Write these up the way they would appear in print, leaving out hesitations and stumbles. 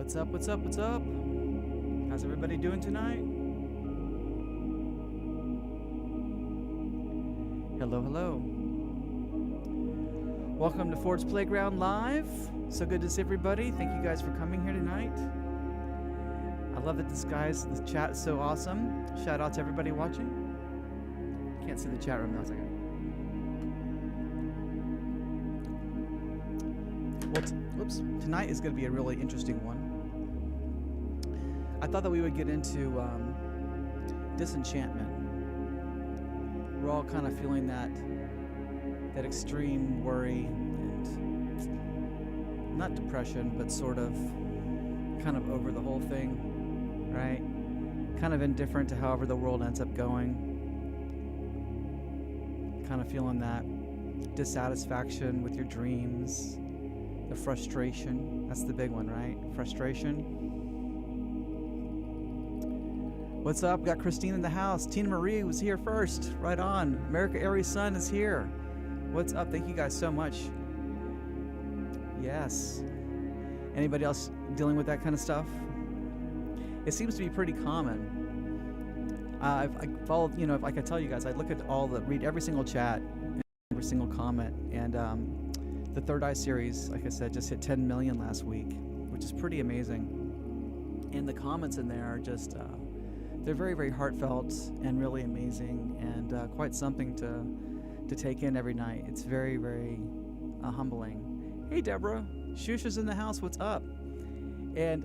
What's up, what's up, what's up? How's everybody doing tonight? Hello, hello. Welcome to Ford's Playground Live. So good to see everybody. Thank you guys for coming here tonight. I love that this chat is so awesome. Shout out to everybody watching. Can't see the chat room now. It's like, whoops. Tonight is going to be a really interesting one. I thought that we would get into disenchantment. We're all kind of feeling that extreme worry and not depression, but sort of kind of over the whole thing, right? Kind of indifferent to however the world ends up going. Kind of feeling that dissatisfaction with your dreams, the frustration. That's the big one, right? Frustration. What's up? We got Christine in the house. Tina Marie was here first. Right on. America Aries Sun is here. What's up? Thank you guys so much. Yes. Anybody else dealing with that kind of stuff? It seems to be pretty common. I follow, like I tell you guys, I look at read every single chat, every single comment, and the Third Eye series, like I said, just hit 10 million last week, which is pretty amazing. And the comments in there are just, they're very, very heartfelt and really amazing, and quite something to take in every night. It's very, very humbling. Hey, Deborah. Shusha's in the house. What's up? And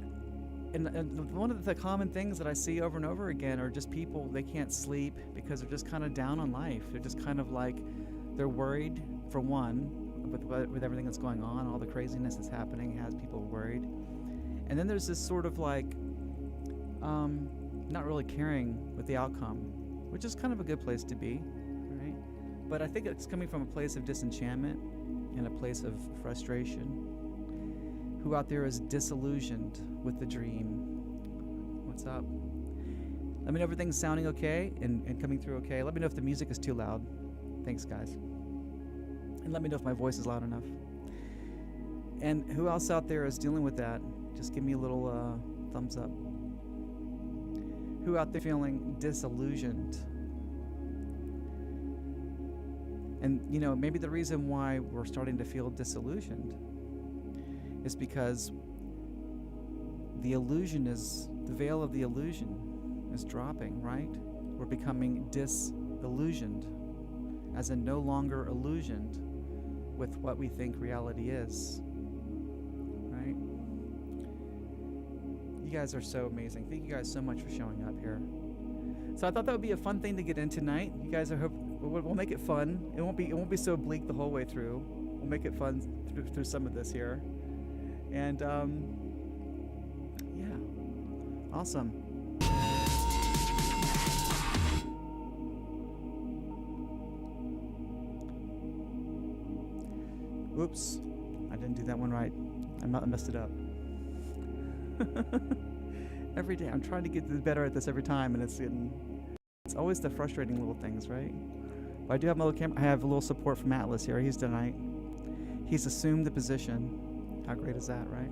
one of the common things that I see over and over again are just people, they can't sleep because they're just kind of down on life. They're just kind of like, they're worried, for one, with everything that's going on. All the craziness that's happening has people worried. And then there's this sort of like, not really caring with the outcome, which is kind of a good place to be, right? But I think it's coming from a place of disenchantment and a place of frustration. Who out there is disillusioned with the dream? What's up? Let me know if everything's sounding okay and coming through okay. Let me know if the music is too loud. Thanks, guys. And let me know if my voice is loud enough. And who else out there is dealing with that? Just give me a little thumbs up. Who out there feeling disillusioned? And maybe the reason why we're starting to feel disillusioned is because the veil of the illusion is dropping, right? We're becoming disillusioned, as in no longer illusioned with what we think reality is, right? You guys are so amazing. Thank you guys so much for showing up here. So I thought that would be a fun thing to get in tonight. You guys we'll make it fun. It won't be so bleak the whole way through. We'll make it fun through some of this here. And yeah, awesome. Oops, I didn't do that one right. I messed it up. Every day, I'm trying to get better at this every time, and it's always the frustrating little things, right? But I do have my little camera. I have a little support from Atlas here. He's tonight. He's assumed the position. How great is that, right?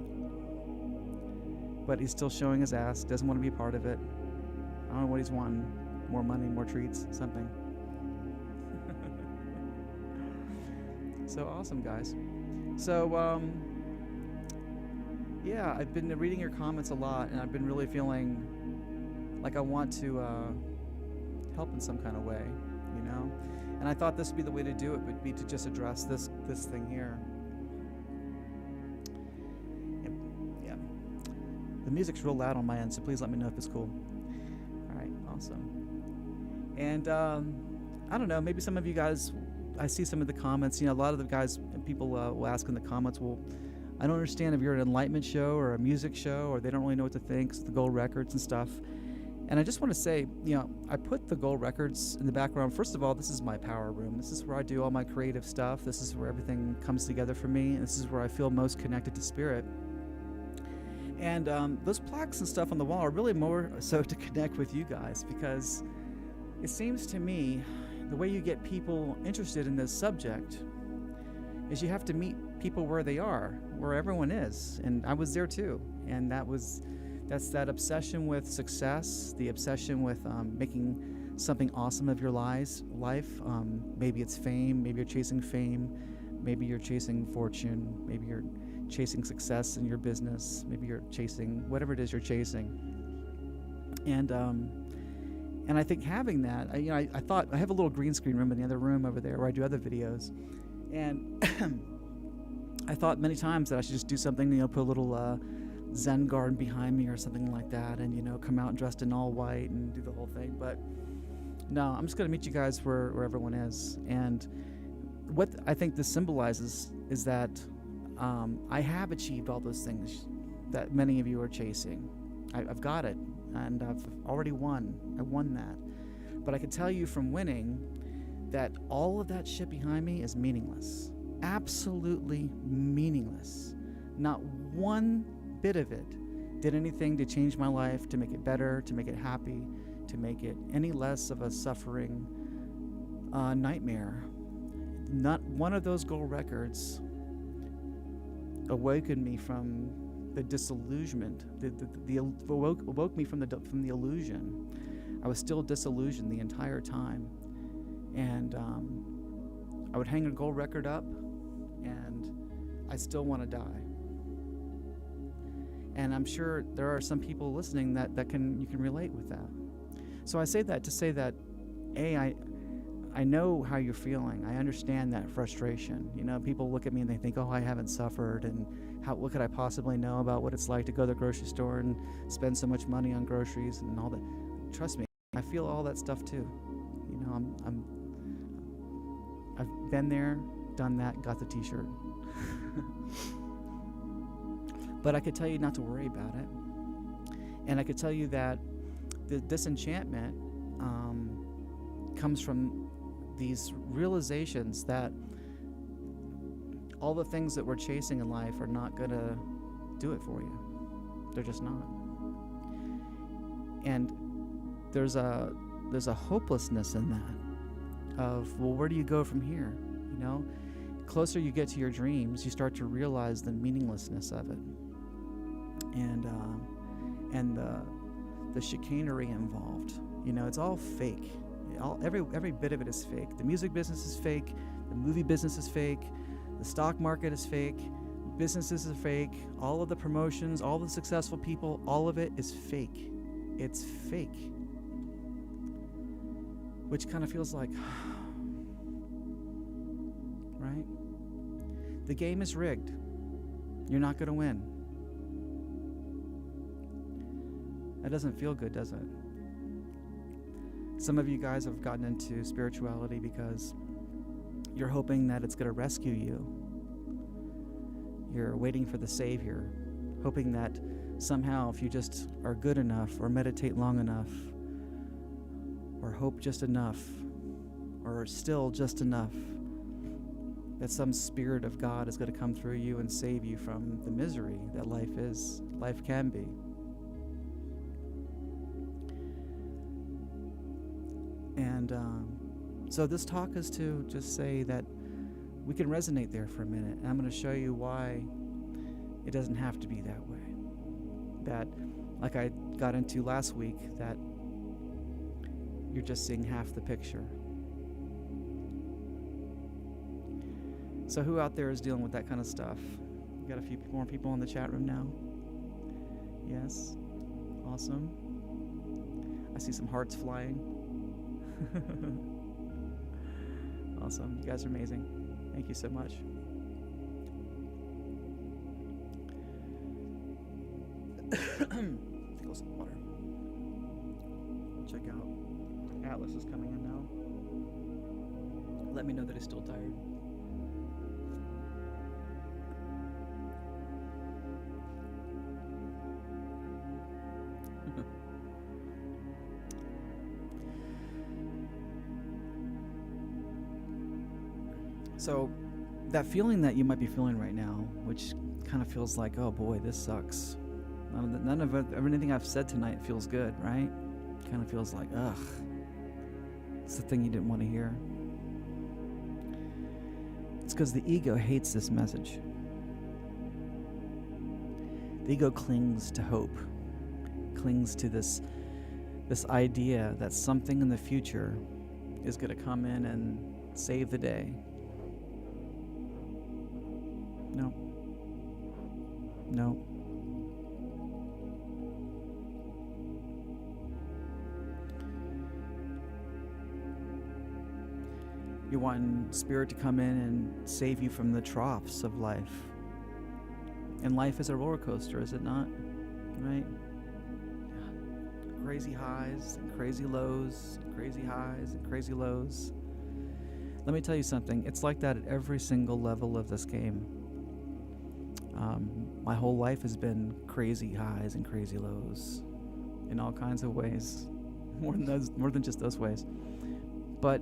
But he's still showing his ass. Doesn't want to be a part of it. I don't know what he's wanting. More money, more treats, something. So awesome, guys. So, yeah, I've been reading your comments a lot, and I've been really feeling like I want to help in some kind of way, And I thought this would be the way to do it, would be to just address this thing here. Yeah. The music's real loud on my end, so please let me know if it's cool. All right, awesome. And I don't know, maybe some of you guys, I see some of the comments, a lot of the guys and people will ask in the comments, well, I don't understand if you're an enlightenment show or a music show, or they don't really know what to think, the gold records and stuff. And I just want to say, I put the gold records in the background. First of all, this is my power room. This is where I do all my creative stuff. This is where everything comes together for me. And this is where I feel most connected to spirit. And those plaques and stuff on the wall are really more so to connect with you guys, because it seems to me the way you get people interested in this subject is you have to meet people where they are, where everyone is. And I was there too. And that's that obsession with success, the obsession with making something awesome of your life. Maybe it's fame, maybe you're chasing fame, maybe you're chasing fortune, maybe you're chasing success in your business, maybe you're chasing whatever it is you're chasing. And I think having that, I thought I have a little green screen room in the other room over there where I do other videos, and I thought many times that I should just do something, put a little Zen garden behind me or something like that, and come out dressed in all white and do the whole thing. But no, I'm just going to meet you guys where everyone is. And what I think this symbolizes is that I have achieved all those things that many of you are chasing. I've got it, and I've already won. I won that. But I can tell you from winning that all of that shit behind me is meaningless. Absolutely meaningless. Not one bit of it did anything to change my life, to make it better, to make it happy, to make it any less of a suffering nightmare. Not one of those gold records awakened me from the disillusionment. Awoke me from the illusion. I was still disillusioned the entire time, and I would hang a gold record up, and I still want to die. And I'm sure there are some people listening that you can relate with that. So I say that to say that, I know how you're feeling. I understand that frustration. People look at me and they think, oh, I haven't suffered, and what could I possibly know about what it's like to go to the grocery store and spend so much money on groceries and all that. Trust me, I feel all that stuff too. I've been there, done that, got the t-shirt. But I could tell you not to worry about it. And I could tell you that the disenchantment comes from these realizations that all the things that we're chasing in life are not going to do it for you. They're just not. And there's a hopelessness in that of, well, where do you go from here? Closer you get to your dreams, you start to realize the meaninglessness of it, and the chicanery involved. It's all fake. Every bit of it is fake. The music business is fake. The movie business is fake. The stock market is fake. Businesses are fake. All of the promotions, all the successful people, all of it is fake. It's fake. Which kind of feels like, right? The game is rigged. You're not going to win. That doesn't feel good, does it? Some of you guys have gotten into spirituality because you're hoping that it's going to rescue you. You're waiting for the Savior, hoping that somehow if you just are good enough or meditate long enough or hope just enough or still just enough, that some spirit of God is going to come through you and save you from the misery that life can be. And so this talk is to just say that we can resonate there for a minute. And I'm going to show you why it doesn't have to be that way. That, like I got into last week, that you're just seeing half the picture. So who out there is dealing with that kind of stuff? We got a few more people in the chat room now. Yes. Awesome. I see some hearts flying. Awesome. You guys are amazing. Thank you so much. Go some water. Check out. Atlas is coming in now. Let me know that he's still tired. So that feeling that you might be feeling right now, which kind of feels like, oh boy, this sucks. None of anything I've said tonight feels good, right? Kind of feels like, ugh. It's the thing you didn't want to hear. It's because the ego hates this message. The ego clings to hope, clings to this idea that something in the future is going to come in and save the day. No. No. You want spirit to come in and save you from the troughs of life. And life is a roller coaster, is it not? Right? Crazy highs and crazy lows, crazy highs and crazy lows. Let me tell you something. It's like that at every single level of this game. My whole life has been crazy highs and crazy lows in all kinds of ways. More than just those ways. But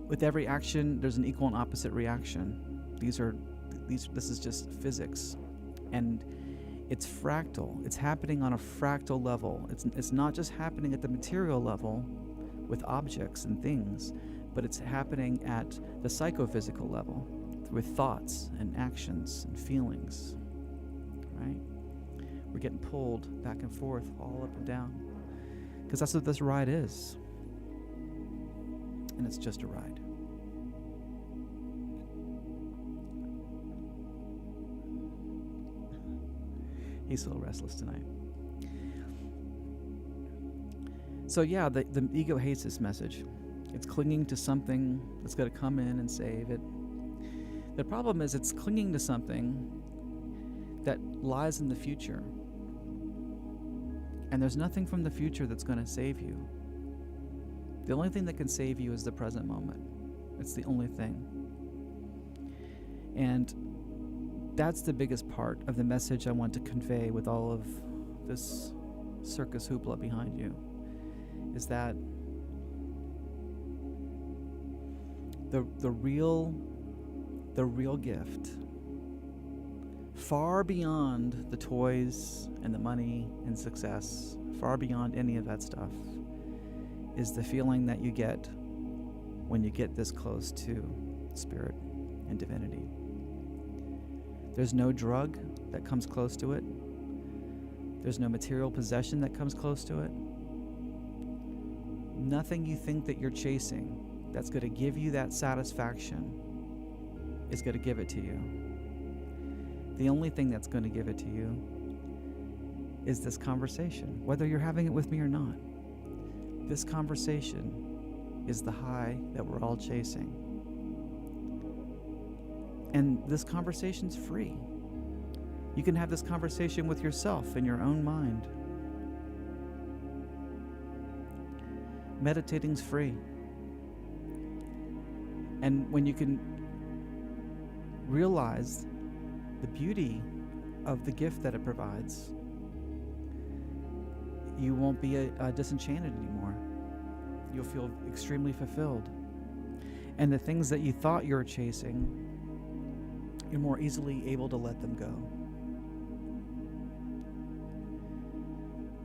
with every action, there's an equal and opposite reaction. This is just physics. And it's fractal. It's happening on a fractal level. It's not just happening at the material level with objects and things, but it's happening at the psychophysical level with thoughts and actions and feelings, right? We're getting pulled back and forth, all up and down, because that's what this ride is. And it's just a ride. He's so restless tonight. So yeah, the ego hates this message. It's clinging to something that's going to come in and save it. The problem is it's clinging to something that lies in the future. And there's nothing from the future that's going to save you. The only thing that can save you is the present moment. It's the only thing. And that's the biggest part of the message I want to convey with all of this circus hoopla behind you, is that the real gift, far beyond the toys and the money and success, far beyond any of that stuff, is the feeling that you get when you get this close to spirit and divinity. There's no drug that comes close to it. There's no material possession that comes close to it. Nothing you think that you're chasing that's going to give you that satisfaction is going to give it to you. The only thing that's going to give it to you is this conversation, whether you're having it with me or not. This conversation is the high that we're all chasing. And this conversation's free. You can have this conversation with yourself in your own mind. Meditating's free. And when you can realize the beauty of the gift that it provides, you won't be disenchanted anymore. You'll feel extremely fulfilled. And the things that you thought you were chasing, you're more easily able to let them go.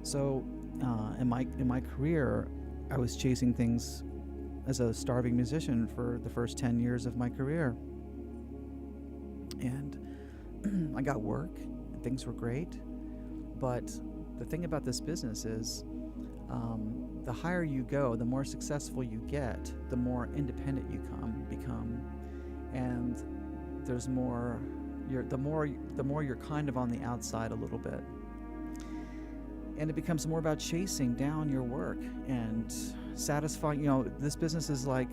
So, in my career, I was chasing things as a starving musician for the first 10 years of my career. And I got work, and things were great. But the thing about this business is, the higher you go, the more successful you get, the more independent you become, and there's more. The more you're kind of on the outside a little bit, and it becomes more about chasing down your work and satisfying. You know, this business is like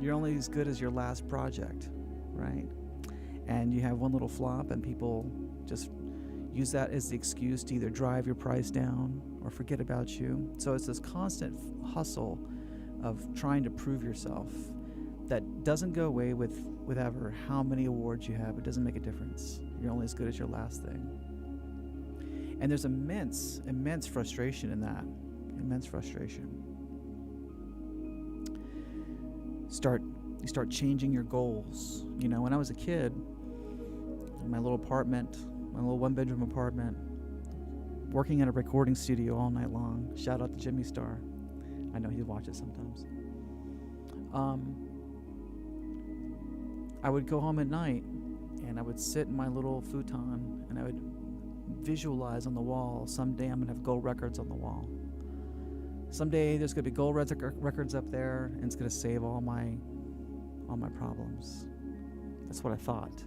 you're only as good as your last project, right? And you have one little flop, and people just use that as the excuse to either drive your price down or forget about you. So it's this constant hustle of trying to prove yourself that doesn't go away with ever how many awards you have. It doesn't make a difference. You're only as good as your last thing. And there's immense frustration in that. Immense frustration. You start changing your goals. You know, when I was a kid, in my little apartment, my little one-bedroom apartment, working at a recording studio all night long. Shout out to Jimmy Star. I know he watches sometimes. I would go home at night, and and I would sit in my little futon and I would visualize on the wall, someday I'm going to have gold records on the wall. Someday there's going to be gold records up there, and it's going to save all my problems. That's what I thought.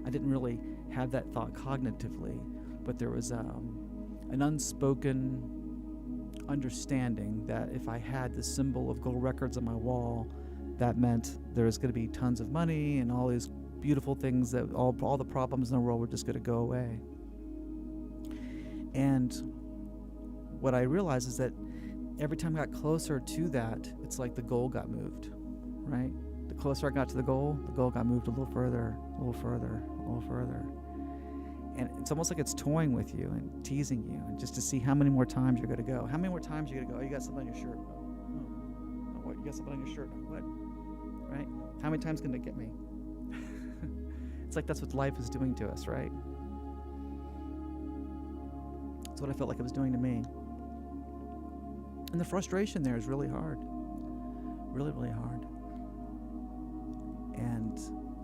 I didn't really have that thought cognitively, but there was an unspoken understanding that if I had the symbol of gold records on my wall, that meant there was going to be tons of money and all these beautiful things, that all the problems in the world were just going to go away. And what I realized is that every time I got closer to that, it's like the goal got moved, right? The closer I got to the goal got moved a little further, a little further, a little further. And it's almost like it's toying with you and teasing you, and just to see how many more times you're going to go. How many more times you're going to go? Oh, you got something on your shirt. Oh, what? You got something on your shirt. What? Right? How many times can it get me? It's like that's what life is doing to us, right? That's what I felt like it was doing to me. And the frustration there is really hard. Really, really hard. And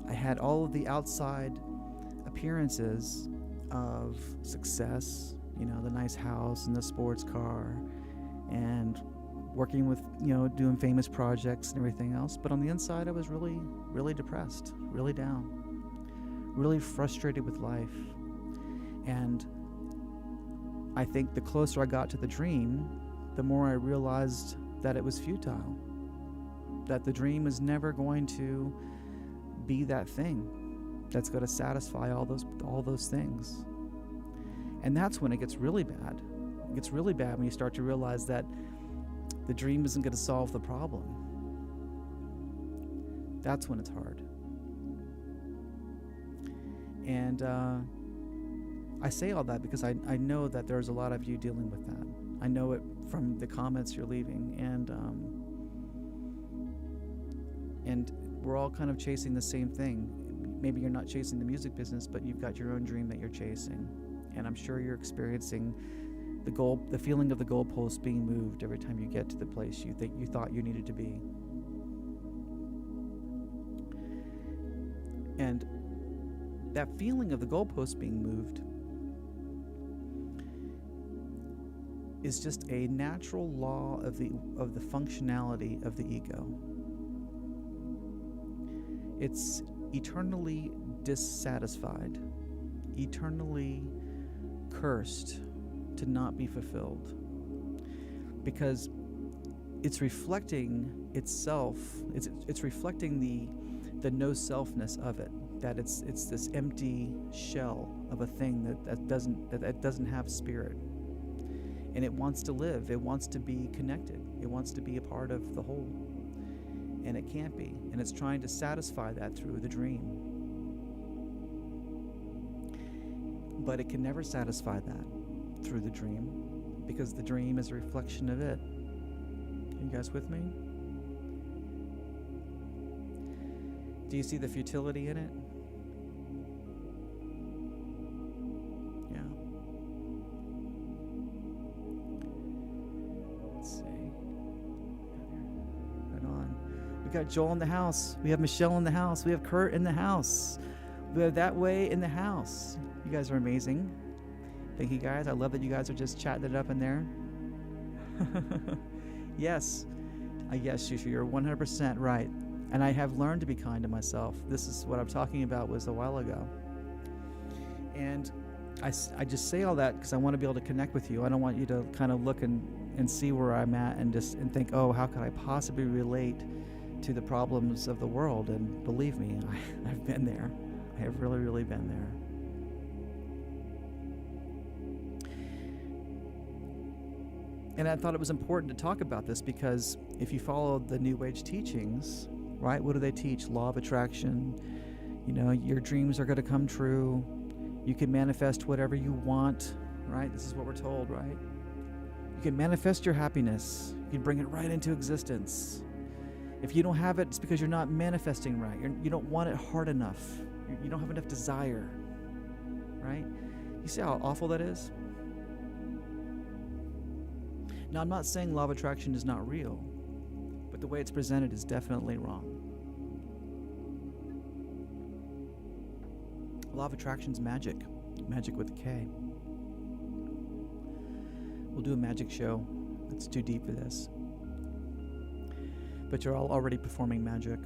I had all of the outside appearances of success, the nice house and the sports car and working with, doing famous projects and everything else. But on the inside, I was really, really depressed, really down, really frustrated with life. And I think the closer I got to the dream, the more I realized that it was futile, that the dream is never going to be that thing that's going to satisfy all those things. And that's when it gets really bad. It gets really bad when you start to realize that the dream isn't going to solve the problem. That's when it's hard. And I say all that because I know that there's a lot of you dealing with that. I know it from the comments you're leaving, and we're all kind of chasing the same thing. Maybe you're not chasing the music business, but you've got your own dream that you're chasing. And I'm sure you're experiencing the feeling of the goalpost being moved every time you get to the place you thought you needed to be. And that feeling of the goalpost being moved is just a natural law of the functionality of the ego. It's eternally dissatisfied, eternally cursed to not be fulfilled, because it's reflecting itself. It's reflecting the no selfness of it. That it's this empty shell of a thing that doesn't have spirit. And it wants to live. It wants to be connected. It wants to be a part of the whole. And it can't be. And it's trying to satisfy that through the dream. But it can never satisfy that through the dream, because the dream is a reflection of it. Are you guys with me? Do you see the futility in it? We got Joel in the house. We have Michelle in the house. We have Kurt in the house. We have That Way in the house. You guys are amazing. Thank you, guys. I love that you guys are just chatting it up in there. Yes. Yes, Shushu, you're 100% right. And I have learned to be kind to myself. This is what I'm talking about was a while ago. And I just say all that because I want to be able to connect with you. I don't want you to kind of look and see where I'm at and think, oh, how could I possibly relate to the problems of the world? And believe me, I've been there. I have really, really been there. And I thought it was important to talk about this because if you follow the New Age teachings, right, what do they teach? Law of attraction. Your dreams are going to come true. You can manifest whatever you want, right? This is what we're told, right? You can manifest your happiness. You can bring it right into existence. If you don't have it, it's because you're not manifesting right. You don't want it hard enough. You don't have enough desire, right? You see how awful that is? Now, I'm not saying law of attraction is not real, but the way it's presented is definitely wrong. Law of attraction's magic. Magic with a K. We'll do a magic show. It's too deep for this. But you're all already performing magic.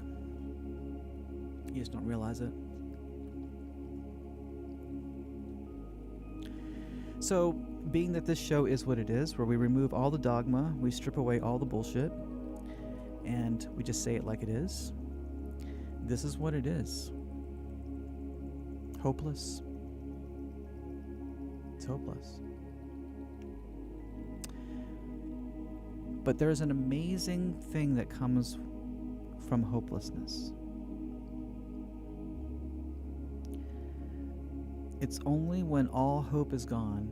You just don't realize it. So, being that this show is what it is, where we remove all the dogma, we strip away all the bullshit, and we just say it like it is, this is what it is. Hopeless. It's hopeless. But there's an amazing thing that comes from hopelessness. It's only when all hope is gone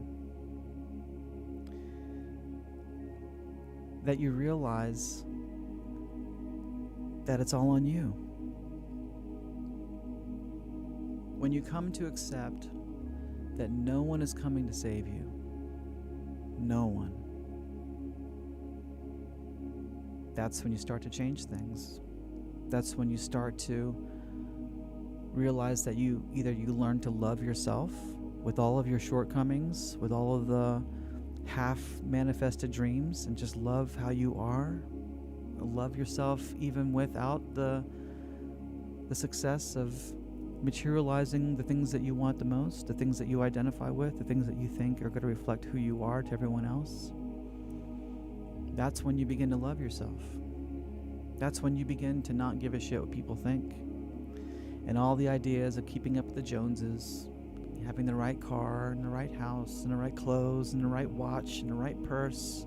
that you realize that it's all on you. When you come to accept that no one is coming to save you, no one, that's when you start to change things. That's when you start to realize that you learn to love yourself with all of your shortcomings, with all of the half-manifested dreams, and just love how you are. Love yourself even without the success of materializing the things that you want the most, the things that you identify with, the things that you think are going to reflect who you are to everyone else. That's when you begin to love yourself. That's when you begin to not give a shit what people think. And all the ideas of keeping up with the Joneses, having the right car and the right house and the right clothes and the right watch and the right purse,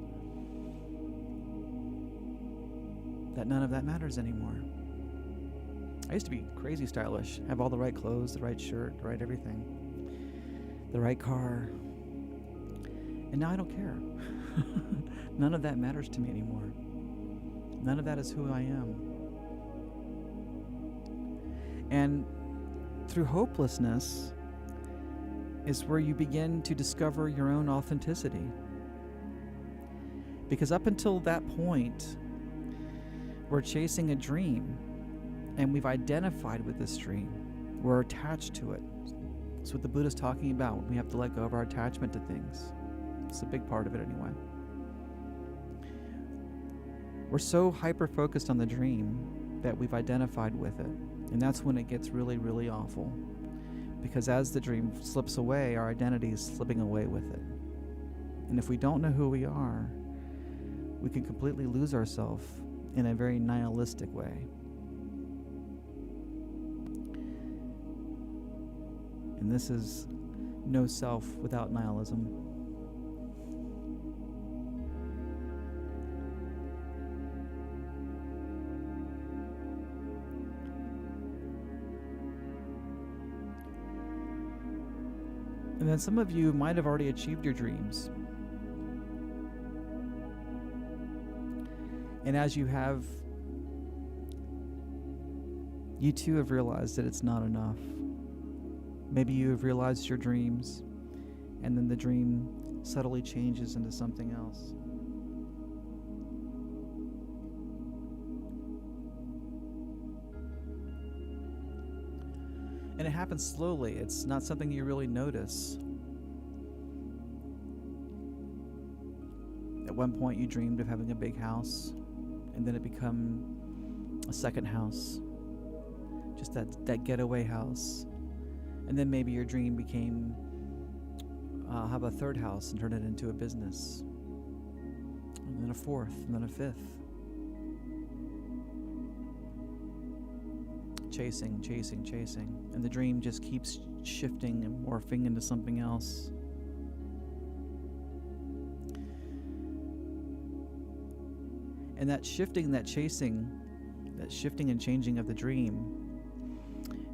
that none of that matters anymore. I used to be crazy stylish, have all the right clothes, the right shirt, the right everything, the right car. And now I don't care. None of that matters to me anymore. None of that is who I am. And through hopelessness is where you begin to discover your own authenticity. Because up until that point, we're chasing a dream, and we've identified with this dream. We're attached to it. That's what the Buddha's talking about. We have to let go of our attachment to things. It's a big part of it anyway. We're so hyper-focused on the dream that we've identified with it. And that's when it gets really, really awful. Because as the dream slips away, our identity is slipping away with it. And if we don't know who we are, we can completely lose ourselves in a very nihilistic way. And this is no self without nihilism. And then some of you might have already achieved your dreams. And as you have, you too have realized that it's not enough. Maybe you have realized your dreams, and then the dream subtly changes into something else. And it happens slowly. It's not something you really notice. At one point you dreamed of having a big house, and then it became a second house. Just that getaway house. And then maybe your dream became have a third house and turn it into a business. And then a fourth, and then a fifth. Chasing, chasing, chasing. And the dream just keeps shifting and morphing into something else. And that shifting, that chasing, that shifting and changing of the dream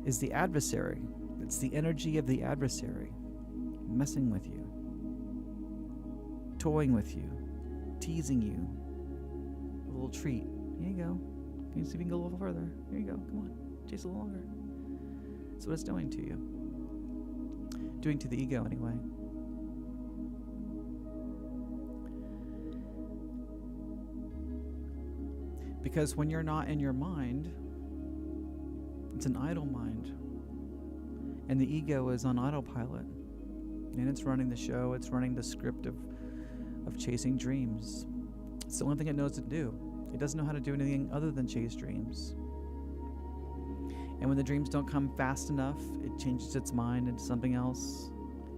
is the adversary. It's the energy of the adversary messing with you, toying with you, teasing you. A little treat. Here you go. Can you see if you can go a little further? Here you go. Come on. Chase a little longer. That's what it's doing to you. Doing to the ego anyway. Because when you're not in your mind, it's an idle mind. And the ego is on autopilot. And it's running the show. It's running the script of chasing dreams. It's the only thing it knows to do. It doesn't know how to do anything other than chase dreams. And when the dreams don't come fast enough, it changes its mind into something else,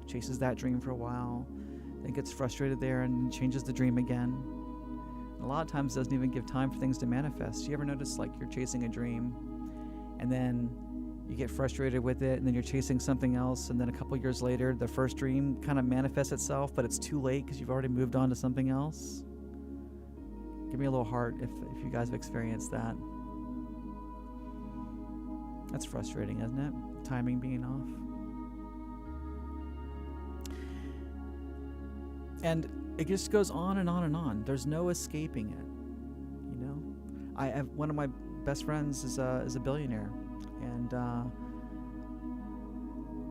chases that dream for a while, then gets frustrated there and changes the dream again. And a lot of times it doesn't even give time for things to manifest. You ever notice like you're chasing a dream and then you get frustrated with it and then you're chasing something else, and then a couple years later the first dream kind of manifests itself, but it's too late because you've already moved on to something else? Give me a little heart if you guys have experienced that. That's frustrating, isn't it? Timing being off. And it just goes on and on and on. There's no escaping it. You know, I have one of my best friends is a billionaire,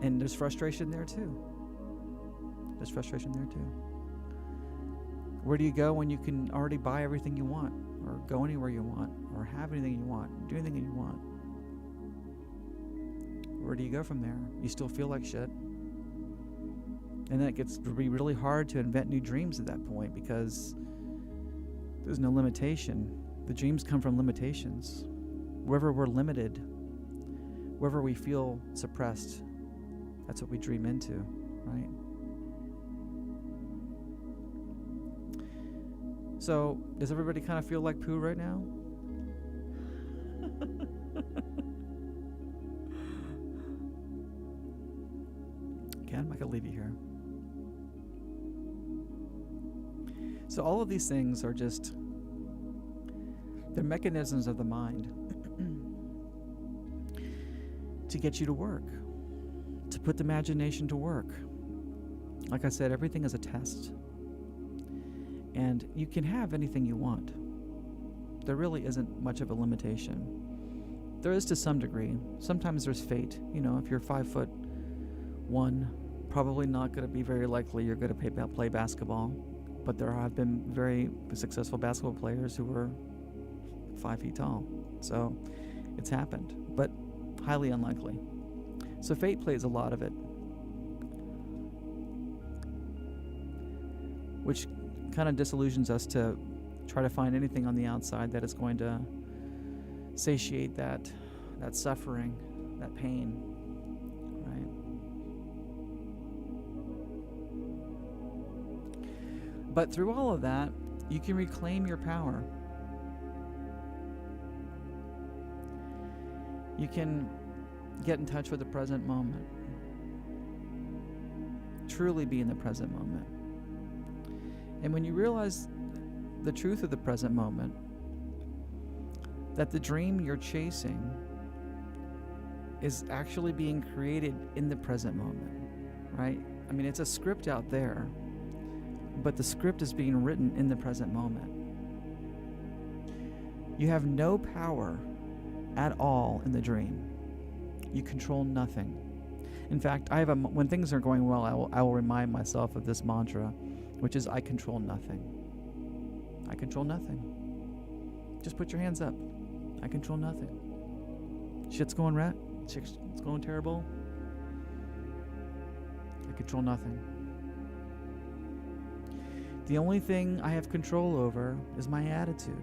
and there's frustration there too. There's frustration there too. Where do you go when you can already buy everything you want, or go anywhere you want, or have anything you want, do anything you want? Where do you go from there? You still feel like shit. And then it gets to be really hard to invent new dreams at that point because there's no limitation. The dreams come from limitations. Wherever we're limited, wherever we feel suppressed, that's what we dream into, right? So, does everybody kind of feel like poo right now? I'm not going to leave you here. So all of these things are just, they're mechanisms of the mind to get you to work, to put the imagination to work. Like I said, everything is a test. And you can have anything you want. There really isn't much of a limitation. There is to some degree. Sometimes there's fate. You know, if you're 5'1", probably not going to be very likely you're going to play basketball, but there have been very successful basketball players who were 5 feet tall. So it's happened, but highly unlikely. So fate plays a lot of it, which kind of disillusions us to try to find anything on the outside that is going to satiate that suffering, that pain. But through all of that, you can reclaim your power. You can get in touch with the present moment. Truly be in the present moment. And when you realize the truth of the present moment, that the dream you're chasing is actually being created in the present moment, right? I mean, it's a script out there, but the script is being written in the present moment. You have no power at all in the dream. You control nothing. In fact, when things are going well, I will remind myself of this mantra, which is I control nothing. I control nothing. Just put your hands up. I control nothing. Shit's going right. Shit's going terrible. I control nothing. The only thing I have control over is my attitude.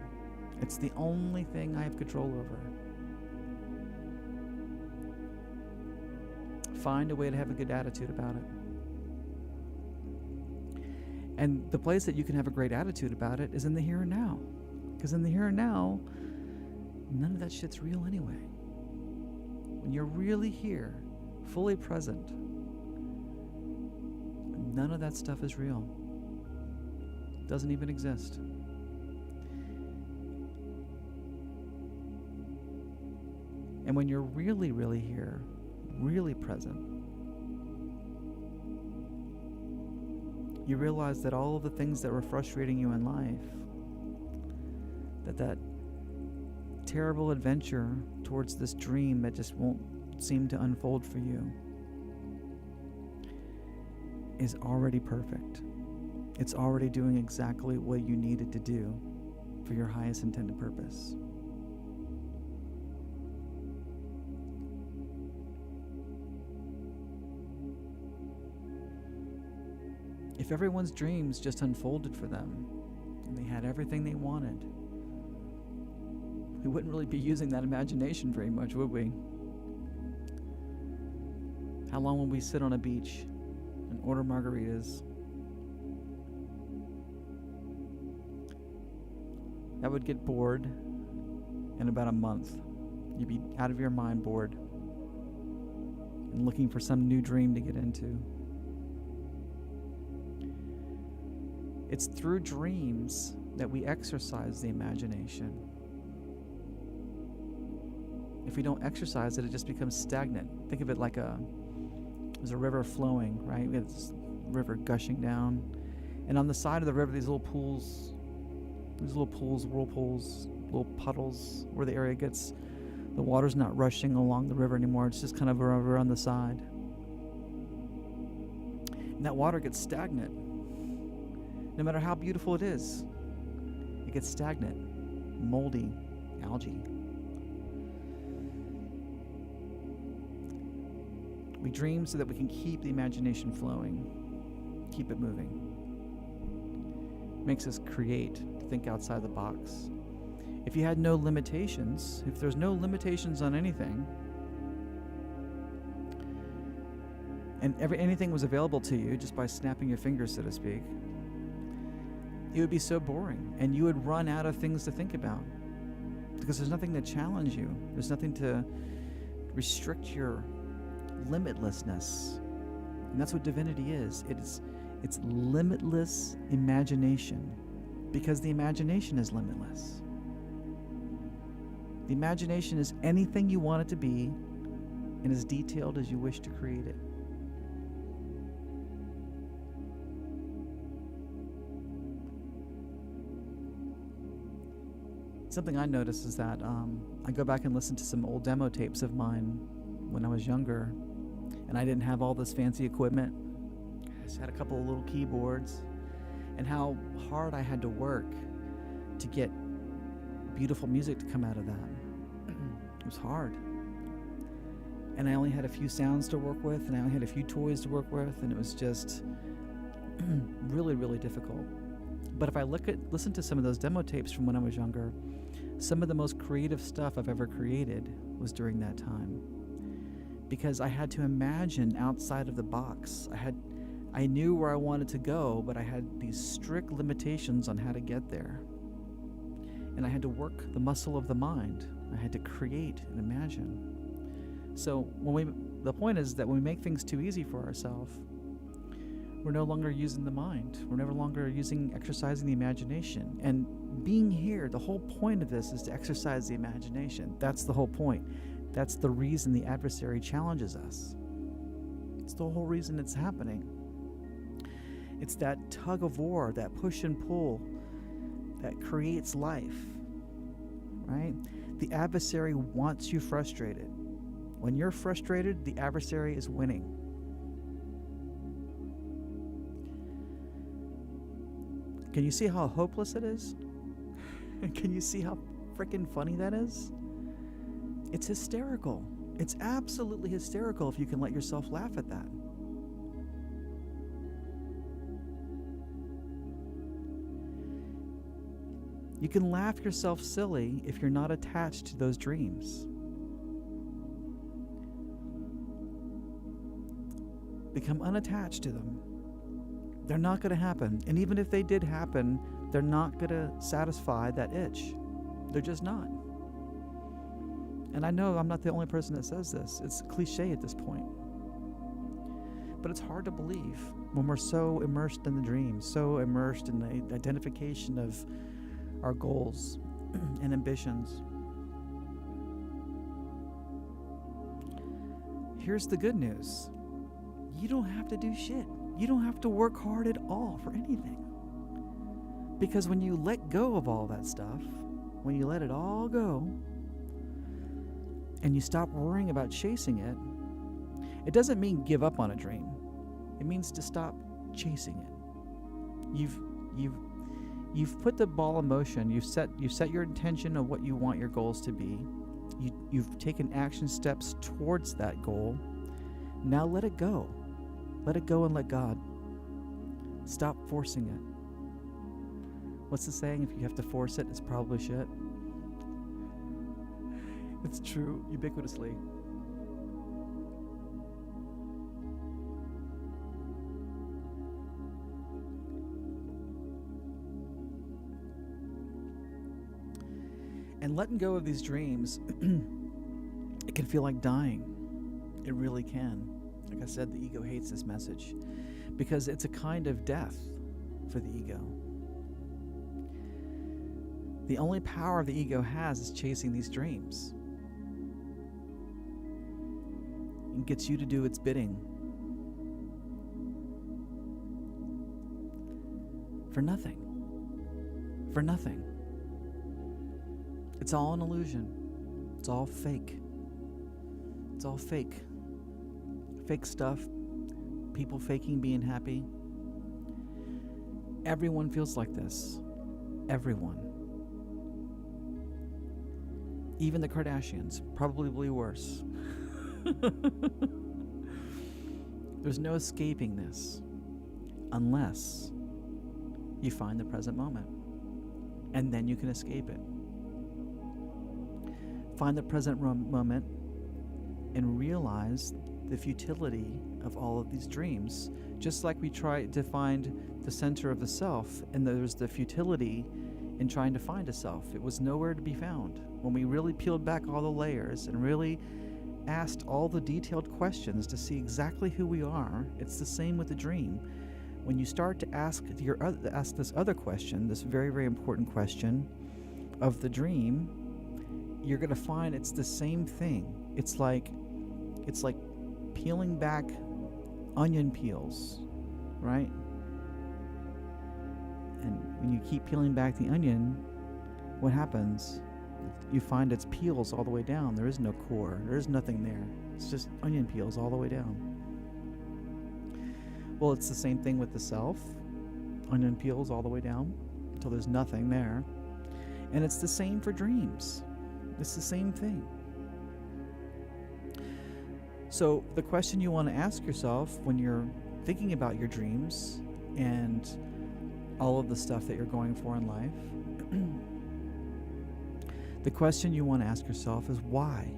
It's the only thing I have control over. Find a way to have a good attitude about it. And the place that you can have a great attitude about it is in the here and now. Because in the here and now, none of that shit's real anyway. When you're really here, fully present, none of that stuff is real. Doesn't even exist. And when you're really, really here, really present, you realize that all of the things that were frustrating you in life, that terrible adventure towards this dream that just won't seem to unfold for you, is already perfect. It's already doing exactly what you needed to do for your highest intended purpose. If everyone's dreams just unfolded for them and they had everything they wanted, we wouldn't really be using that imagination very much, would we? How long will we sit on a beach and order margaritas? That would get bored in about a month. You'd be out of your mind bored and looking for some new dream to get into. It's through dreams that we exercise the imagination. If we don't exercise it, it just becomes stagnant. Think of it like there's a river flowing, right? We have this river gushing down. And on the side of the river, these little pools, whirlpools, little puddles where the area gets, the water's not rushing along the river anymore. It's just kind of over on the side. And that water gets stagnant. No matter how beautiful it is, it gets stagnant, moldy, algae. We dream so that we can keep the imagination flowing, keep it moving. Makes us create, to think outside the box. If you had no limitations, if there's no limitations on anything, and anything was available to you just by snapping your fingers, so to speak, it would be so boring, and you would run out of things to think about because there's nothing to challenge you. There's nothing to restrict your limitlessness. And that's what divinity is. It's limitless imagination, because the imagination is limitless. The imagination is anything you want it to be and as detailed as you wish to create it. Something I noticed is that I go back and listen to some old demo tapes of mine when I was younger, and I didn't have all this fancy equipment. I just had a couple of little keyboards, and how hard I had to work to get beautiful music to come out of that. It was hard. And I only had a few sounds to work with, and I only had a few toys to work with, and it was just really, really difficult. But if I listen to some of those demo tapes from when I was younger, some of the most creative stuff I've ever created was during that time. Because I had to imagine outside of the box. I knew where I wanted to go, but I had these strict limitations on how to get there. And I had to work the muscle of the mind. I had to create and imagine. So the point is that when we make things too easy for ourselves, we're no longer using the mind. We're no longer exercising the imagination. And being here, the whole point of this is to exercise the imagination. That's the whole point. That's the reason the adversary challenges us. It's the whole reason it's happening. It's that tug of war, that push and pull that creates life, right? The adversary wants you frustrated. When you're frustrated, the adversary is winning. Can you see how hopeless it is? Can you see how freaking funny that is? It's hysterical. It's absolutely hysterical if you can let yourself laugh at that. You can laugh yourself silly if you're not attached to those dreams. Become unattached to them. They're not going to happen. And even if they did happen, they're not going to satisfy that itch. They're just not. And I know I'm not the only person that says this. It's a cliche at this point. But it's hard to believe when we're so immersed in the dream, so immersed in the identification of our goals and ambitions. Here's the good news. You don't have to do shit. You don't have to work hard at all for anything. Because when you let go of all that stuff, when you let it all go, and you stop worrying about chasing it, it doesn't mean give up on a dream. It means to stop chasing it. You've put the ball in motion. You've set your intention of what you want your goals to be. You've taken action steps towards that goal. Now let it go. Let it go and let God. Stop forcing it. What's the saying? If you have to force it, it's probably shit. It's true, ubiquitously. And letting go of these dreams, it can feel like dying. It really can. Like I said, the ego hates this message because it's a kind of death for the ego. The only power the ego has is chasing these dreams. It gets you to do its bidding. For nothing. For nothing. It's all an illusion. It's all fake. It's all fake. Fake stuff. People faking being happy. Everyone feels like this. Everyone. Even the Kardashians. Probably worse. There's no escaping this unless you find the present moment. And then you can escape it. Find the present moment and realize the futility of all of these dreams. Just like we try to find the center of the self, and there's the futility in trying to find a self. It was nowhere to be found. When we really peeled back all the layers and really asked all the detailed questions to see exactly who we are, it's the same with the dream. When you start to ask this other question, this very, very important question of the dream, you're going to find it's the same thing. It's like peeling back onion peels, right? And when you keep peeling back the onion, what happens? You find its peels all the way down. There is no core. There is nothing there. It's just onion peels all the way down. Well, it's the same thing with the self. Onion peels all the way down until there's nothing there. And it's the same for dreams. It's the same thing. So the question you want to ask yourself when you're thinking about your dreams and all of the stuff that you're going for in life, the question you want to ask yourself is why?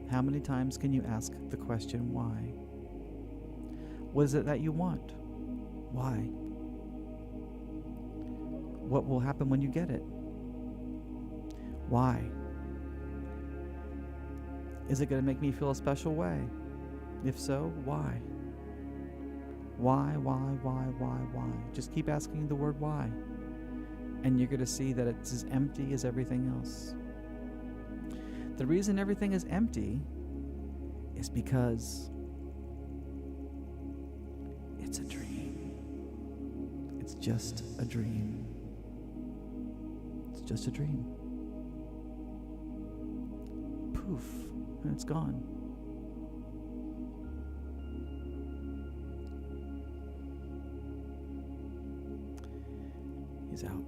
How many times can you ask the question why? What is it that you want? Why? What will happen when you get it? Why? Is it going to make me feel a special way? If so, why? Why? Just keep asking the word why. And you're going to see that it's as empty as everything else. The reason everything is empty is because it's a dream. It's just a dream. It's just a dream. Poof, and it's gone. He's out.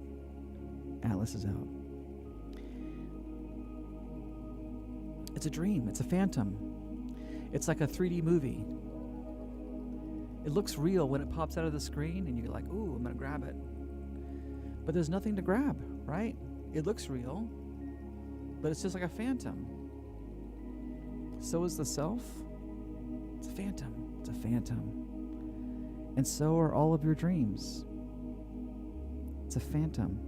Atlas is out. It's a dream. It's a phantom. It's like a 3D movie. It looks real when it pops out of the screen and you're like, ooh, I'm going to grab it. But there's nothing to grab, right? It looks real, but it's just like a phantom. So is the self. It's a phantom. It's a phantom. And so are all of your dreams. It's a phantom.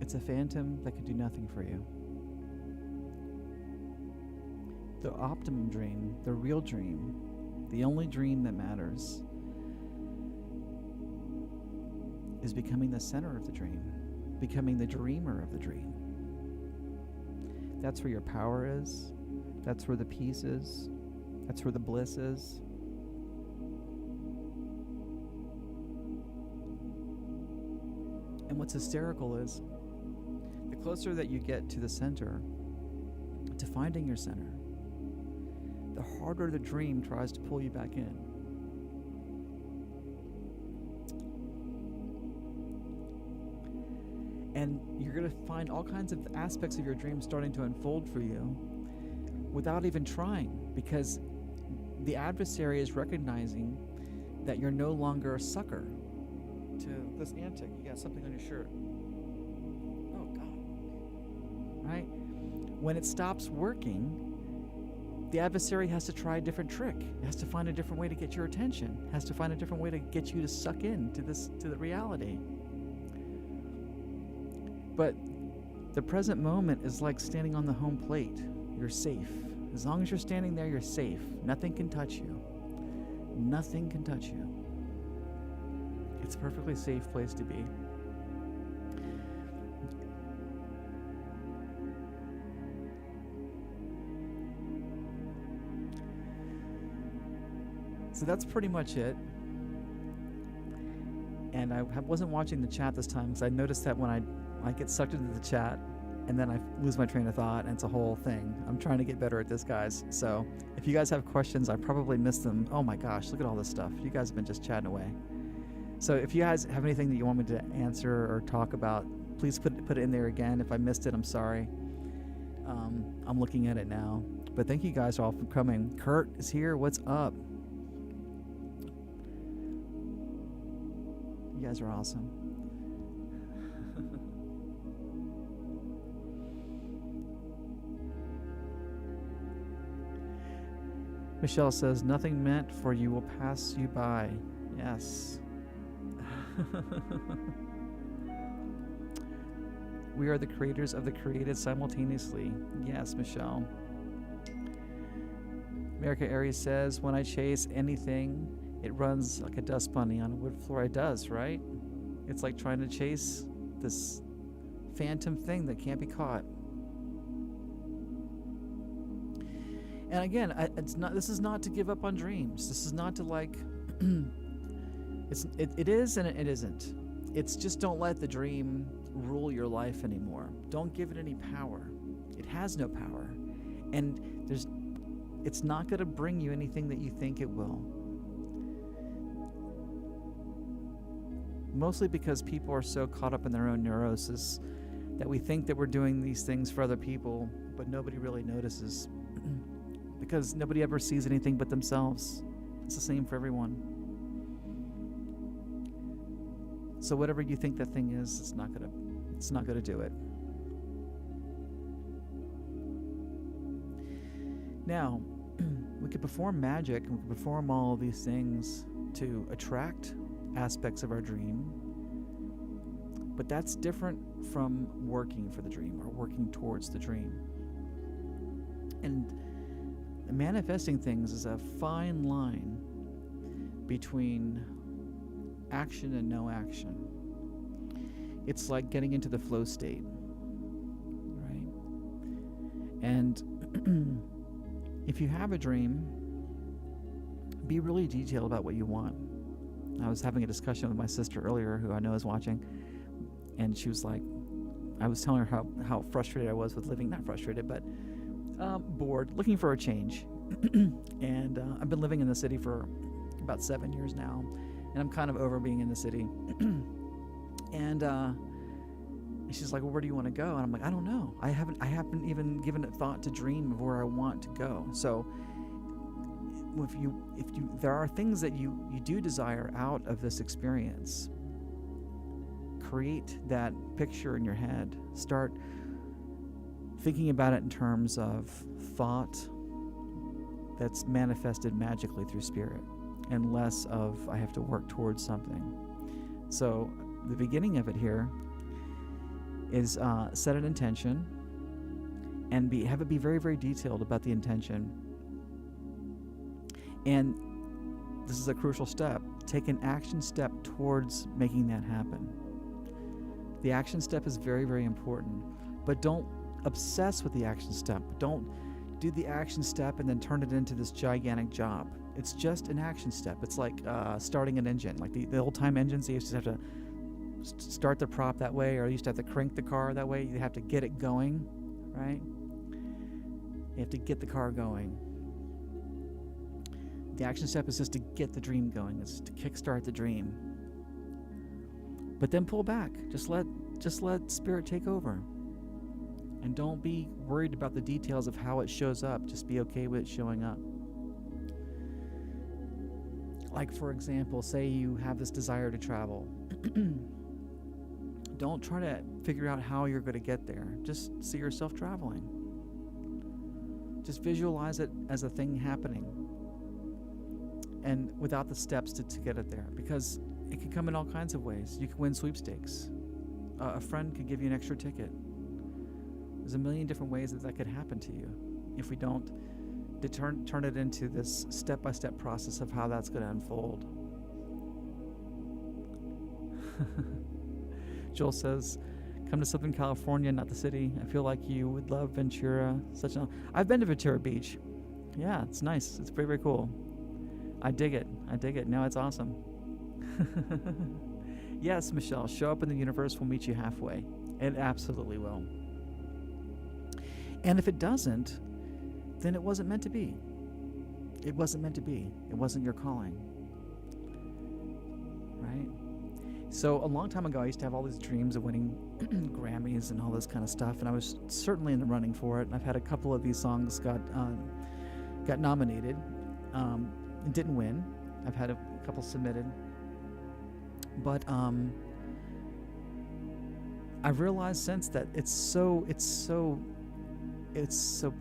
It's a phantom that can do nothing for you. The optimum dream, the real dream, the only dream that matters, is becoming the center of the dream, becoming the dreamer of the dream. That's where your power is. That's where the peace is. That's where the bliss is. And what's hysterical is the closer that you get to the center, to finding your center, the harder the dream tries to pull you back in. And you're going to find all kinds of aspects of your dream starting to unfold for you without even trying, because the adversary is recognizing that you're no longer a sucker to this antic. You got something on your shirt. Oh, God. Right? When it stops working, the adversary has to try a different trick. It has to find a different way to get your attention. It has to find a different way to get you to suck in to the reality. But the present moment is like standing on the home plate. You're safe. As long as you're standing there, you're safe. Nothing can touch you. Nothing can touch you. It's a perfectly safe place to be. So that's pretty much it. And I wasn't watching the chat this time because I noticed that when I get sucked into the chat and then I lose my train of thought, and it's a whole thing. I'm trying to get better at this, guys. So if you guys have questions, I probably missed them. Oh my gosh, look at all this stuff. You guys have been just chatting away. So if you guys have anything that you want me to answer or talk about, please put it in there again. If I missed it, I'm sorry. I'm looking at it now. But thank you guys all for coming. Kurt is here. What's up? You guys are awesome. Michelle says, nothing meant for you will pass you by. Yes. We are the creators of the created simultaneously. Yes, Michelle. America Aries says, when I chase anything, it runs like a dust bunny on a wood floor. It does, right? It's like trying to chase this phantom thing that can't be caught. And again, this is not to give up on dreams. This is not to like, it is and it isn't. It's just don't let the dream rule your life anymore. Don't give it any power. It has no power. And it's not going to bring you anything that you think it will. Mostly because people are so caught up in their own neurosis that we think that we're doing these things for other people, but nobody really notices. Because nobody ever sees anything but themselves. It's the same for everyone. So whatever you think that thing is, it's not gonna do it. Now, we could perform magic and we could perform all of these things to attract aspects of our dream, but that's different from working for the dream or working towards the dream. And manifesting things is a fine line between action and no action. It's like getting into the flow state, right? And if you have a dream, be really detailed about what you want. I was having a discussion with my sister earlier, who I know is watching, and she was like, I was telling her how frustrated I was with living, not frustrated, but bored, looking for a change. And I've been living in the city for about 7 years now, and I'm kind of over being in the city. And she's like, well, where do you want to go? And I'm like, I don't know. I haven't even given it thought to dream of where I want to go. So if you there are things that you do desire out of this experience, create that picture in your head. Start thinking about it in terms of thought that's manifested magically through spirit, and less of I have to work towards something. So the beginning of it here is set an intention and have it be very, very detailed about the intention. And this is a crucial step. Take an action step towards making that happen. The action step is very, very important, but don't obsess with the action step. Don't do the action step and then turn it into this gigantic job. It's just an action step. It's like starting an engine. Like the old-time engines, they used to have to start the prop that way, or you used to have to crank the car that way. You have to get it going, right? You have to get the car going. The action step is just to get the dream going. It's to kickstart the dream. But then pull back. Just let spirit take over. And don't be worried about the details of how it shows up. Just be okay with it showing up. Like, for example, say you have this desire to travel. Don't try to figure out how you're going to get there. Just see yourself traveling. Just visualize it as a thing happening, and without the steps to get it there, because it can come in all kinds of ways. You can win sweepstakes. A friend could give you an extra ticket. There's a million different ways that could happen to you if we don't turn it into this step-by-step process of how that's going to unfold. Joel says, come to Southern California, not the city. I feel like you would love Ventura. I've been to Ventura Beach. Yeah, it's nice. It's very, very cool. I dig it. No, it's awesome. Yes, Michelle, show up in the universe. We'll meet you halfway. It absolutely will. And if it doesn't, then it wasn't meant to be. It wasn't meant to be. It wasn't your calling. Right? So a long time ago, I used to have all these dreams of winning Grammys and all this kind of stuff, and I was certainly in the running for it. And I've had a couple of these songs got nominated, and didn't win. I've had a couple submitted, but I've realized since that it's so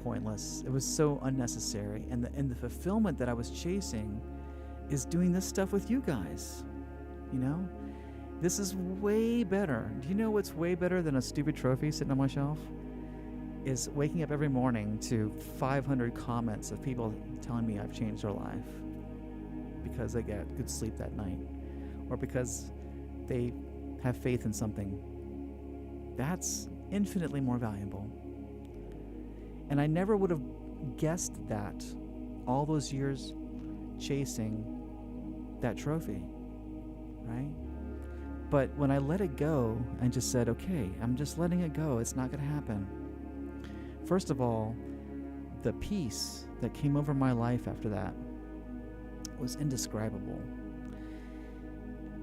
pointless. It was so unnecessary, and the fulfillment that I was chasing is doing this stuff with you guys. You know, this is way better. Do you know what's way better than a stupid trophy sitting on my shelf? Is waking up every morning to 500 comments of people telling me I've changed their life because they get good sleep that night, or because they have faith in something. That's infinitely more valuable. And I never would have guessed that all those years chasing that trophy, right? But when I let it go and just said, okay, I'm just letting it go, it's not going to happen. First of all, the peace that came over my life after that was indescribable.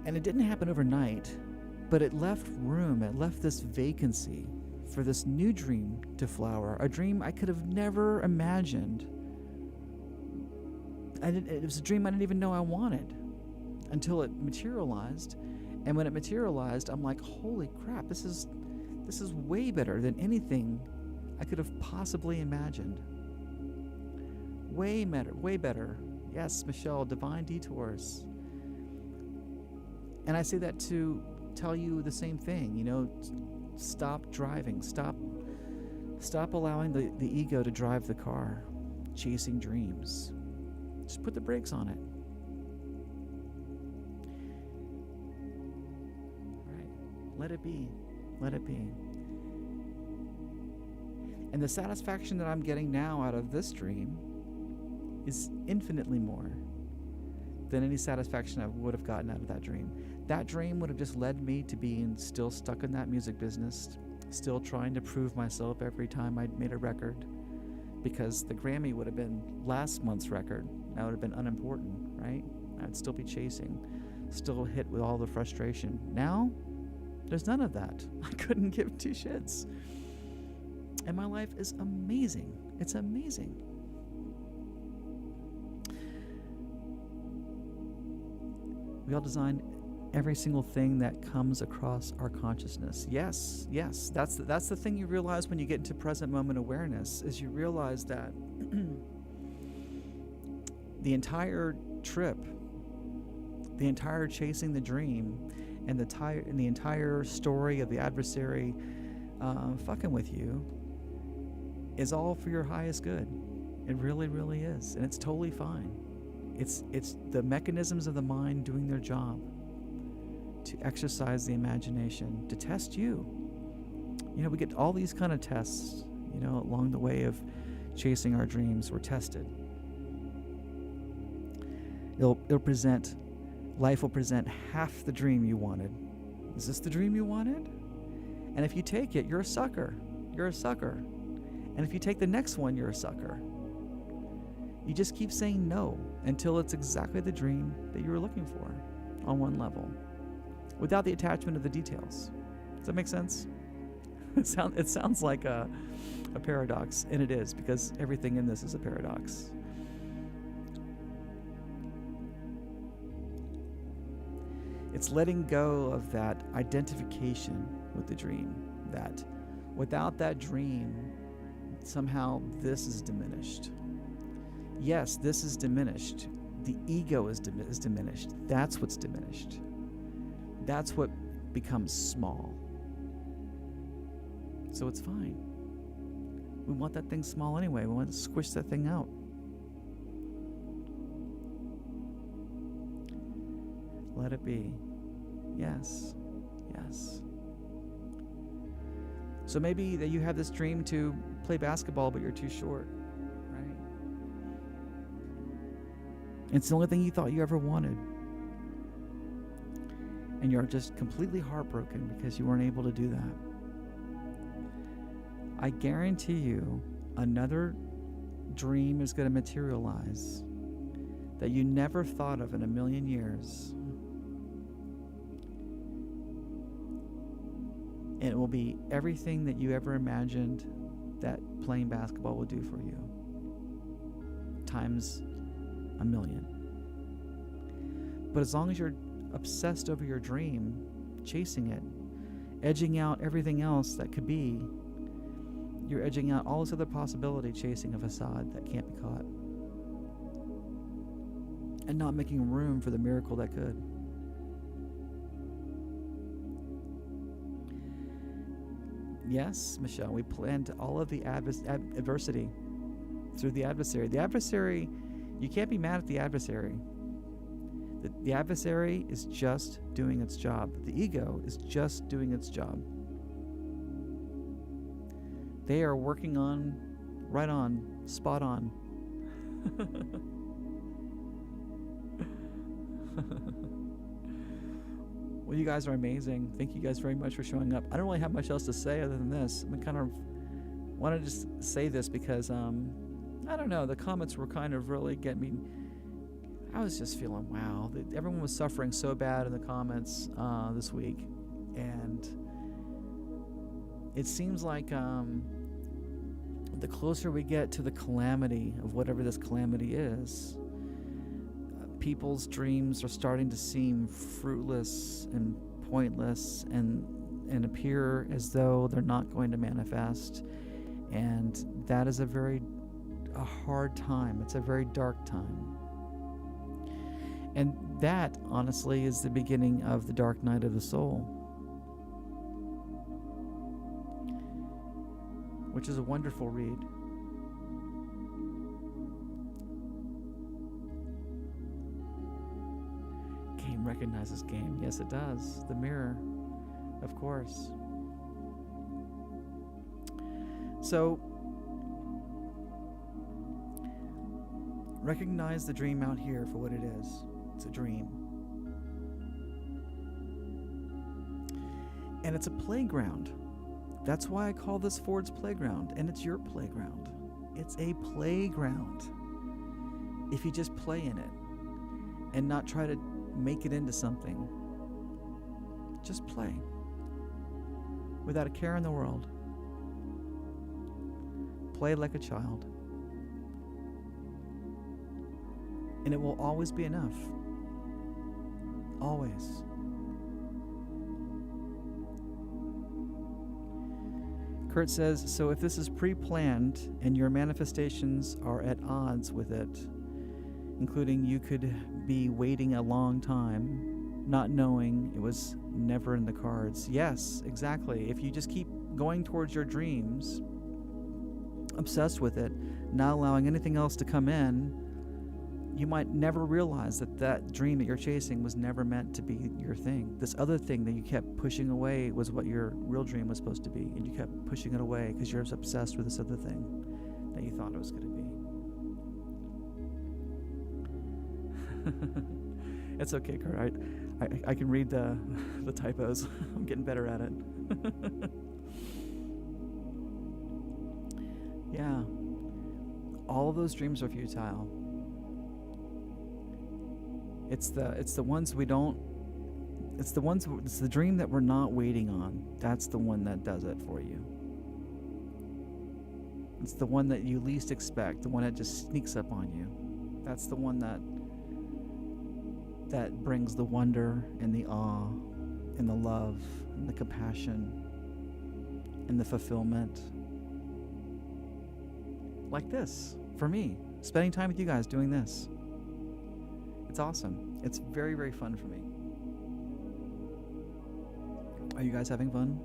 And it didn't happen overnight, but it left room, it left this vacancy for this new dream to flower, a dream I could have never imagined. It was a dream I didn't even know I wanted until it materialized. And when it materialized, I'm like, holy crap, this is way better than anything I could have possibly imagined. Way better. Yes, Michelle, divine detours. And I say that to tell you the same thing, you know, stop driving. Stop allowing the ego to drive the car, chasing dreams. Just put the brakes on it. Right. Let it be. Let it be. And the satisfaction that I'm getting now out of this dream is infinitely more than any satisfaction I would have gotten out of that dream. That dream would have just led me to being still stuck in that music business, still trying to prove myself every time I made a record, because the Grammy would have been last month's record. That would have been unimportant, right? I'd still be chasing, still hit with all the frustration. Now, there's none of that. I couldn't give two shits. And my life is amazing. It's amazing. We all design every single thing that comes across our consciousness. Yes, that's the thing you realize when you get into present moment awareness, is you realize that the entire trip, the entire chasing the dream, and the entire story of the adversary fucking with you is all for your highest good. It really, really is, and it's totally fine. It's the mechanisms of the mind doing their job to exercise the imagination, to test you. You know, we get all these kind of tests, you know, along the way of chasing our dreams. We're tested. Life will present half the dream you wanted. Is this the dream you wanted? And if you take it, you're a sucker. You're a sucker. And if you take the next one, you're a sucker. You just keep saying no until it's exactly the dream that you were looking for on one level, without the attachment of the details. Does that make sense? It sounds like a paradox, and it is, because everything in this is a paradox. It's letting go of that identification with the dream, that without that dream, somehow this is diminished. Yes, this is diminished. The ego is diminished. That's what's diminished. That's what becomes small. So it's fine. We want that thing small anyway. We want to squish that thing out. Let it be. Yes. Yes. So maybe that you have this dream to play basketball, but you're too short, right? It's the only thing you thought you ever wanted. And you're just completely heartbroken because you weren't able to do that. I guarantee you another dream is going to materialize that you never thought of in a million years. And it will be everything that you ever imagined that playing basketball will do for you, times a million. But as long as you're obsessed over your dream, chasing it, edging out everything else that could be, you're edging out all this other possibility, chasing a facade that can't be caught, and not making room for the miracle that could. Yes, Michelle, we planned all of the adversity through the adversary. The adversary, you can't be mad at the adversary. The adversary is just doing its job. The ego is just doing its job. They are working on, right on, spot on. Well, you guys are amazing. Thank you guys very much for showing up. I don't really have much else to say other than this. I kind of want to just say this because, I don't know, the comments were kind of really getting me. I was just feeling, wow. Everyone was suffering so bad in the comments this week. And it seems like the closer we get to the calamity of whatever this calamity is, people's dreams are starting to seem fruitless and pointless and appear as though they're not going to manifest. And that is a hard time. It's a very dark time. And that, honestly, is the beginning of the dark night of the soul, which is a wonderful read. Game recognizes game. Yes, it does. The mirror, of course. So, recognize the dream out here for what it is. It's a dream. And it's a playground. That's why I call this Ford's Playground, and it's your playground. It's a playground. If you just play in it and not try to make it into something, just play without a care in the world. Play like a child, and it will always be enough. Always. Kurt says, so if this is pre-planned and your manifestations are at odds with it, including you could be waiting a long time, not knowing it was never in the cards. Yes, exactly. If you just keep going towards your dreams, obsessed with it, not allowing anything else to come in, you might never realize that dream that you're chasing was never meant to be your thing. This other thing that you kept pushing away was what your real dream was supposed to be, and you kept pushing it away because you're obsessed with this other thing that you thought it was going to be. It's okay, Kurt. I can read the typos. I'm getting better at it. Yeah. All of those dreams are futile. It's the ones we don't. It's the dream that we're not waiting on. That's the one that does it for you. It's the one that you least expect. The one that just sneaks up on you. That's the one that that brings the wonder and the awe and the love and the compassion and the fulfillment. Like this, for me, spending time with you guys doing this. It's awesome. It's very, very fun for me. Are you guys having fun?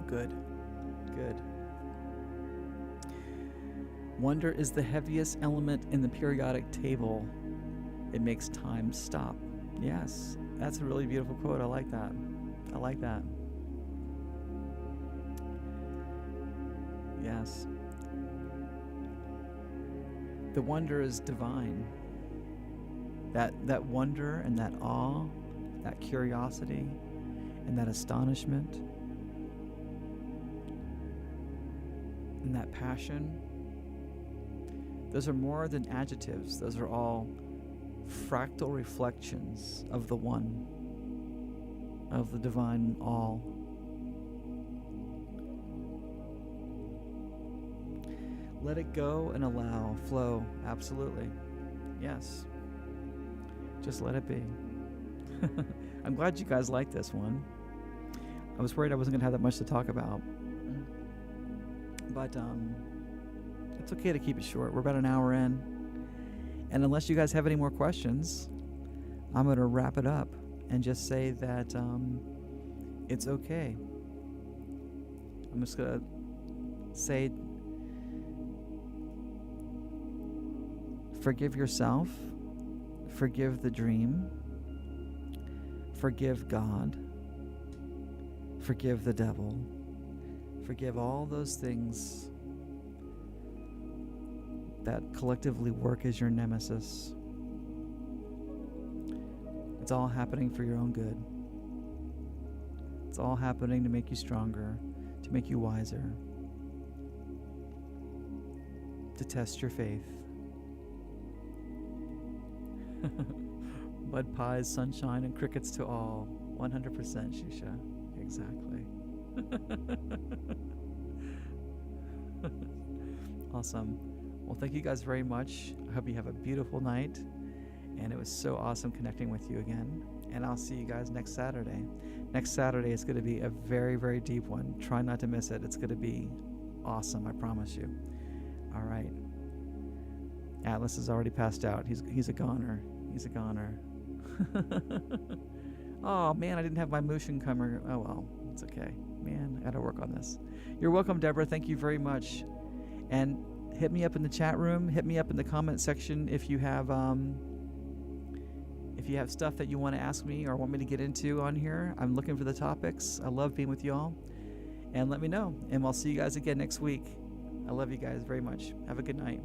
Good. Good. Wonder is the heaviest element in the periodic table. It makes time stop. Yes, that's a really beautiful quote. I like that. I like that. Yes. The wonder is divine. That wonder and that awe, that curiosity and that astonishment and that passion, those are more than adjectives. Those are all fractal reflections of the one, of the divine all. Let it go and allow, flow, absolutely. Yes. Just let it be. I'm glad you guys like this one. I was worried I wasn't going to have that much to talk about. But it's okay to keep it short. We're about an hour in. And unless you guys have any more questions, I'm going to wrap it up and just say that it's okay. I'm just going to say, forgive yourself, forgive the dream, forgive God, forgive the devil, forgive all those things that collectively work as your nemesis. It's all happening for your own good. It's all happening to make you stronger, to make you wiser, to test your faith. Mud pies, sunshine, and crickets to all. 100% Shisha. Exactly. Awesome. Well, thank you guys very much. I hope you have a beautiful night. And it was so awesome connecting with you again. And I'll see you guys next Saturday. Next Saturday is going to be a very, very deep one. Try not to miss it. It's going to be awesome, I promise you. All right. Atlas is already passed out. He's a goner. He's a goner. Oh, man, I didn't have my motion comer. Oh, well, it's okay. Man, I got to work on this. You're welcome, Deborah. Thank you very much. And hit me up in the chat room. Hit me up in the comment section if you have stuff that you want to ask me or want me to get into on here. I'm looking for the topics. I love being with y'all. And let me know. And I'll see you guys again next week. I love you guys very much. Have a good night.